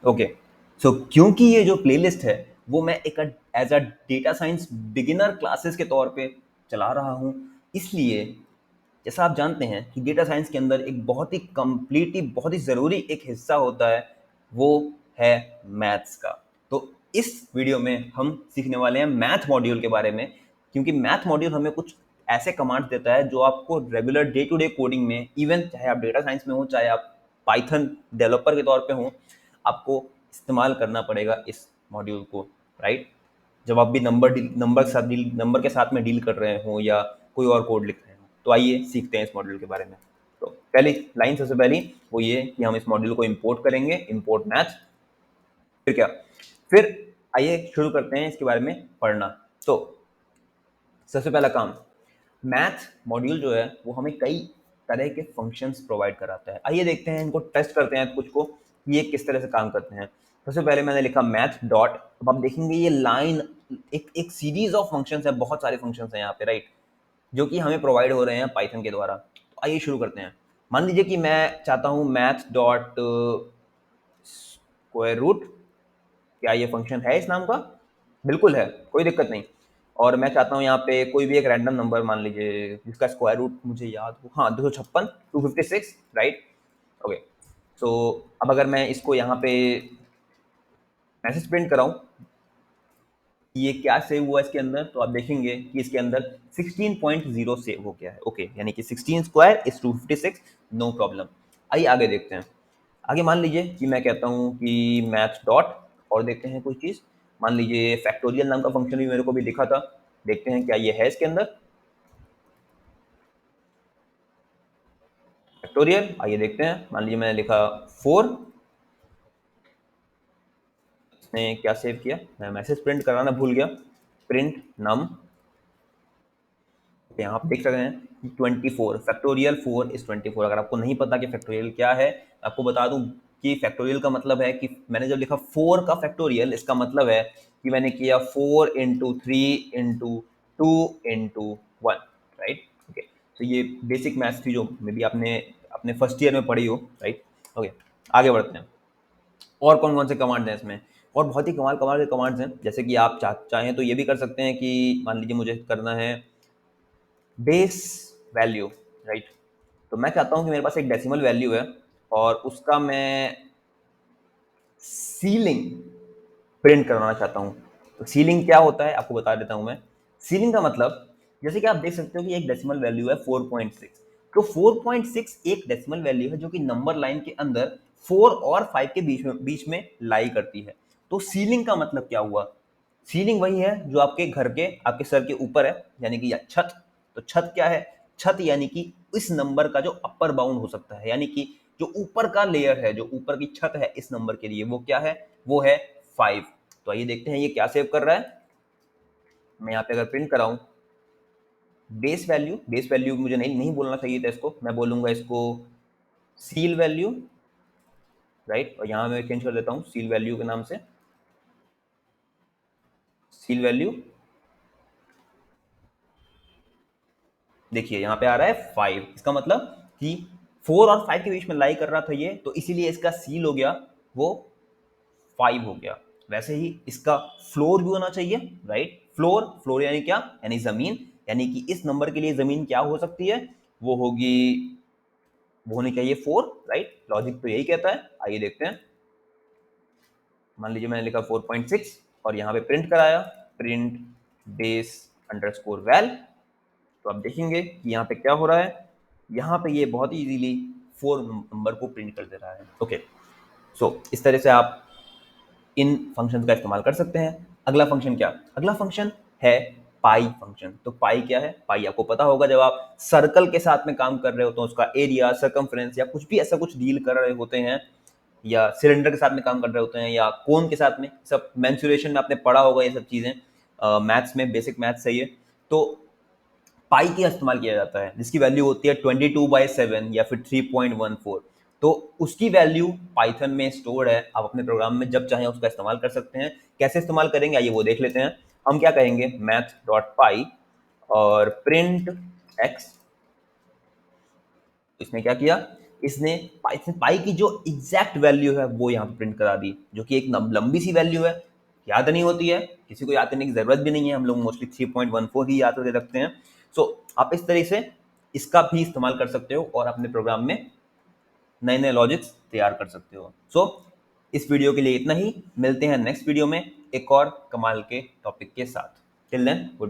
Okay, सो क्योंकि ये जो प्लेलिस्ट है वो मैं एक as a data science beginner classes के तौर पे चला रहा हूँ, इसलिए जैसा आप जानते हैं कि डेटा साइंस के अंदर एक बहुत ही कंप्लीटली बहुत ही ज़रूरी एक हिस्सा होता है, वो है मैथ्स का। तो इस वीडियो में हम सीखने वाले हैं मैथ मॉड्यूल के बारे में, क्योंकि मैथ मॉड्यूल हमें कुछ ऐसे कमांड्स देता है जो आपको regular day to day coding में, इवन चाहे आप डेटा साइंस में हो, चाहे आप पाइथन डेवलपर के तौर पे हो, आपको इस्तेमाल करना पड़ेगा इस मॉड्यूल को, राइट? जब आप भी नंबर के साथ में डील कर रहे हो या कोई और कोड लिख रहे हो। तो आइए सीखते हैं इस मॉड्यूल के बारे में। तो पहली लाइन सबसे पहली वो ये कि हम इस मॉड्यूल को इंपोर्ट करेंगे, इंपोर्ट मैथ। फिर क्या? फिर आइए शुरू करते हैं इसके बारे में पढ़ना। तो सबसे पहला काम, मैथ मॉड्यूल जो है वो हमें कई तरह के फंक्शंस प्रोवाइड कराता है। आइए देखते हैं, इनको टेस्ट करते हैं कुछ को कि ये किस तरह से काम करते हैं। सबसे पहले मैंने लिखा मैथ डॉट, अब आप देखेंगे ये लाइन एक एक सीरीज ऑफ फंक्शंस है, बहुत सारे फंक्शंस हैं यहाँ पे, राइट, जो कि हमें प्रोवाइड हो रहे हैं पाइथन के द्वारा। तो आइए शुरू करते हैं। मान लीजिए कि मैं चाहता हूँ मैथ डॉट स्क्वायर रूट, क्या ये फंक्शन है इस नाम का? बिल्कुल है, कोई दिक्कत नहीं। और मैं चाहता हूँ यहाँ पे कोई भी एक रैंडम नंबर मान लीजिए जिसका स्क्वायर रूट मुझे याद हो, हाँ 256, 256, राइट। ओके, सो अब अगर मैं इसको यहाँ पे मैसेज प्रिंट कराऊँ ये क्या सेव हुआ इसके अंदर, तो आप देखेंगे कि इसके अंदर 16.0 सेव हो गया है। ओके, यानी कि 16 स्क्वायर इज 256, नो प्रॉब्लम। आइए आगे देखते हैं। आगे मान लीजिए कि मैं कहता हूँ कि मैथ डॉट, और देखते हैं कोई चीज़। मान लीजिए फैक्टोरियल नाम का फंक्शन भी मेरे को भी दिखा था, देखते हैं क्या ये है इसके अंदर फैक्टोरियल। आइए देखते हैं। मान लीजिए मैंने लिखा 4, इसने क्या सेव किया, मैं मैसेज प्रिंट कराना भूल गया, प्रिंट नम। यहाँ आप देख सकते हैं कि 24 फैक्टोरियल 4 इज 24। अगर आपको नहीं पता कि फैक्टोरियल क्या है, आपको बता दूं कि फैक्टोरियल का मतलब है कि मैंने जब लिखा 4 का फैक्टोरियल, इसका मतलब है कि मैंने किया 4 into 3 into 2 into 1, right. Okay, तो ये बेसिक मैथ्स थी जो मे बी आपने अपने फर्स्ट ईयर में पढ़ी हो, राइट। ओके, आगे बढ़ते हैं। और कौन कौन से कमांड हैं इसमें? और बहुत ही कमाल कमाल के कमांड्स हैं, जैसे कि आप चाहें तो ये भी कर सकते हैं कि मान लीजिए मुझे करना है बेस वैल्यू, राइट। तो मैं चाहता हूं कि मेरे पास एक डेसिमल वैल्यू है और उसका मैं सीलिंग प्रिंट करवाना चाहता हूं। तो सीलिंग क्या होता है आपको बता देता हूं मैं। सीलिंग का मतलब, जैसे कि आप देख सकते हो कि एक डेसिमल वैल्यू है 4.6। तो 4.6 एक डेसिमल वैल्यू है जो कि नंबर लाइन के अंदर 4 और 5 के बीच में लाई करती है। तो सीलिंग का मतलब क्या हुआ? सीलिंग वही है जो आपके घर के आपके सर के ऊपर है, यानी कि छत। तो छत क्या है? छत यानी कि इस नंबर का जो अपर बाउंड हो सकता है, यानी कि जो ऊपर का लेयर है, जो ऊपर की छत है इस नंबर के लिए, वो क्या है? वो है 5। तो आइए देखते हैं ये क्या सेव कर रहा है। मैं यहाँ पे अगर प्रिंट कराऊं बेस वैल्यू मुझे नहीं नहीं बोलना चाहिए था इसको, मैं बोलूंगा इसको सील वैल्यू, राइट। और यहाँ मैं चेंज कर देता हूँ सील वैल्यू के नाम से, सील वैल्यू। देखिए यहाँ पे आ रहा है 5, इसका मतलब कि 4 और 5 के बीच में लाई कर रहा था ये, तो इसीलिए इसका सील हो गया वो 5 हो गया। वैसे ही इसका फ्लोर भी होना चाहिए, राइट। फ्लोर, फ्लोर यानी क्या? यानी जमीन, यानी कि इस नंबर के लिए जमीन क्या हो सकती है? वो होगी, वो होनी चाहिए 4, राइट। लॉजिक तो यही कहता है। आइए देखते हैं। मान लीजिए मैंने लिखा 4.6 और यहाँ पे प्रिंट कराया, प्रिंट बेस अंडरस्कोर वैल। तो आप देखेंगे कि यहाँ पे क्या हो रहा है, यहाँ पे ये बहुत ही इजीली 4 नंबर को प्रिंट कर दे रहा है। ओके, सो इस तरह से आप इन फंक्शन का इस्तेमाल कर सकते हैं। अगला फंक्शन क्या? अगला फंक्शन है पाई फंक्शन। तो पाई क्या है? पाई आपको पता होगा, जब आप सर्कल के साथ में काम कर रहे हो तो उसका एरिया, सर्कमफ्रेंस या कुछ भी ऐसा कुछ डील कर रहे होते हैं, या सिलेंडर के साथ में काम कर रहे होते हैं, या कोन के साथ में, सब मेंसुरेशन में आपने पढ़ा होगा ये सब चीज़ें, मैथ्स में, बेसिक मैथ्स है ये। तो पाई का इस्तेमाल किया जाता है जिसकी वैल्यू होती है 22/7 या फिर 3.14। तो उसकी वैल्यू पाइथन में स्टोर्ड है, आप अपने प्रोग्राम में जब चाहें उसका इस्तेमाल कर सकते हैं। कैसे इस्तेमाल करेंगे आइए वो देख लेते हैं। हम क्या कहेंगे, मैथ डॉट पाई और प्रिंट एक्स। इसने क्या किया, इसने पाई की जो एग्जैक्ट वैल्यू है वो यहाँ पे प्रिंट करा दी, जो कि एक लंबी सी वैल्यू है, याद नहीं होती है, किसी को याद करने की जरूरत भी नहीं है, हम लोग मोस्टली 3.14 ही याद करके रखते हैं। सो आप इस तरह से इसका भी इस्तेमाल कर सकते हो और अपने प्रोग्राम में नए नए लॉजिक्स तैयार कर सकते हो। सो इस वीडियो के लिए इतना ही, मिलते हैं नेक्स्ट वीडियो में एक और कमाल के टॉपिक के साथ। Till then good.